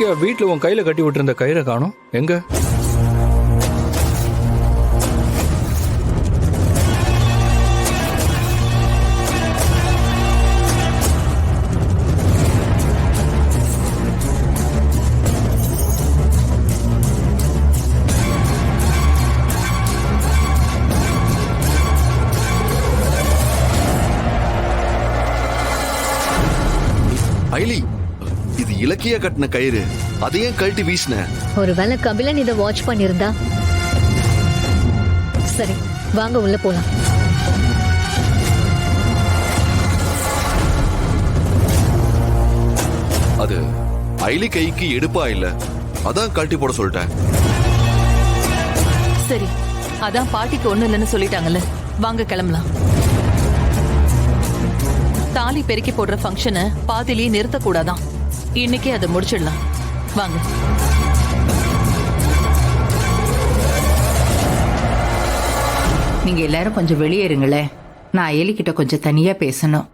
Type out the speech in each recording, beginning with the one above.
இலக்கியா வீட்டுல உன் கையில கட்டி விட்டு இருந்த கயிறை காணோம், எங்க? ஐலி, இது இலக்கியா கட்டின கயிறு, அதையே கழட்டி வீசின. ஒருவேளை கபிலன் இதை வாட்ச் பண்ணிருந்தா. சரி, வாங்க உள்ள போலாம். அது ஐலி கைக்கு எடுப்பா இல்ல, அதான் கழட்டி போட சொல்லிட்டேன். சரி, அதான் பாட்டிக்கு ஒண்ணு இல்லைன்னு சொல்லிட்டாங்கல்ல, வாங்க கிளம்பலாம். தாலி பெருக்கி போடுற ஃபங்க்ஷனை பாதிலேயே நிறுத்தக்கூடாதான். இன்னைக்கே அதை முடிச்சிடலாம். வாங்க. நீங்க எல்லாரும் கொஞ்சம் வெளியேறுங்களே, நான் எலிக்கிட்ட கொஞ்சம் தனியா பேசணும்.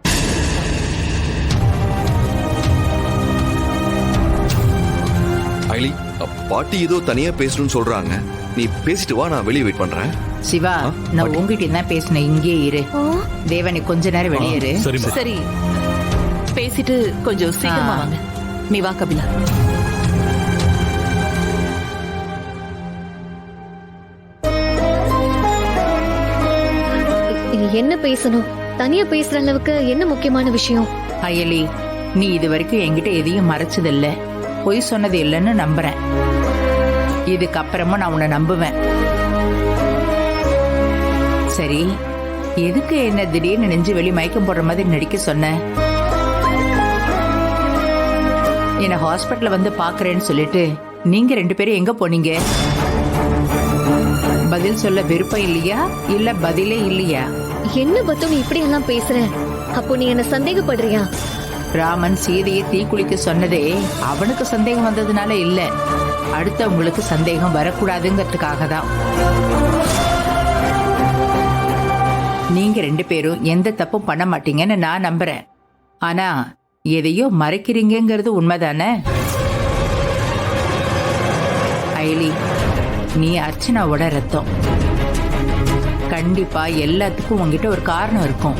ஐலி, பாட்டி ஏதோ தனியா பேசணும்னு சொல்றாங்க. நீ பேசிட்டு வா, நான் வெளியே வெயிட் பண்றேன். சிவா, நான் உங்ககிட்ட தான் பேசினேன், இங்கே இரு. தேவனி கொஞ்ச நேரம் வெளியேறு. சரி, பேசிட்டு கொஞ்சம் சீக்கிரமா வாங்க. நீ வா கபிலா. என்ன பேசணும்? தனியா பேசுற அளவுக்கு என்ன முக்கியமான விஷயம்? அயலி, நீ இது வரைக்கும் என்கிட்ட எதையும் மறைச்சதில்ல, பொய் சொன்னது இல்லைன்னு நம்புறேன். இதுக்கப்புறமா நான் உன்னை நம்புவேன். சரி, எதுக்கு என்ன திடீர்னு நெஞ்சு வெளி மயக்கம் போடுற மாதிரி நடிக்க சொன்ன? என்ன ஹாஸ்பிட்டல்ல வந்து பாக்குறேன்னு சொல்லிட்டு நீங்க 2 பேரும் எங்க போனீங்க? பதில் சொல்ல விருப்பம் இல்லையா, இல்ல பதிலே இல்லையா? என்ன பத்து நீ இப்படி எல்லாம் பேசுற? அப்போ நீ என்ன சந்தேகப்படுறியா? ராமன் சீதையை தீக்குளிக்க சொன்னதே அவனுக்கு சந்தேகம் வந்ததுனால இல்ல, அடுத்தவங்களுக்கு சந்தேகம் வரக்கூடாதுங்கிறதுக்காக தான். நீங்க 2 பேரும் எந்த தப்பும் பண்ண மாட்டீங்கன்னு நான் நம்புறேன். ஆனா எதையோ மறைக்கிறீங்கிறது உண்மைதானே? ஐலி, நீ அர்ச்சனாவோட ரத்தம். கண்டிப்பா எல்லாத்துக்கும் உங்ககிட்ட ஒரு காரணம் இருக்கும்.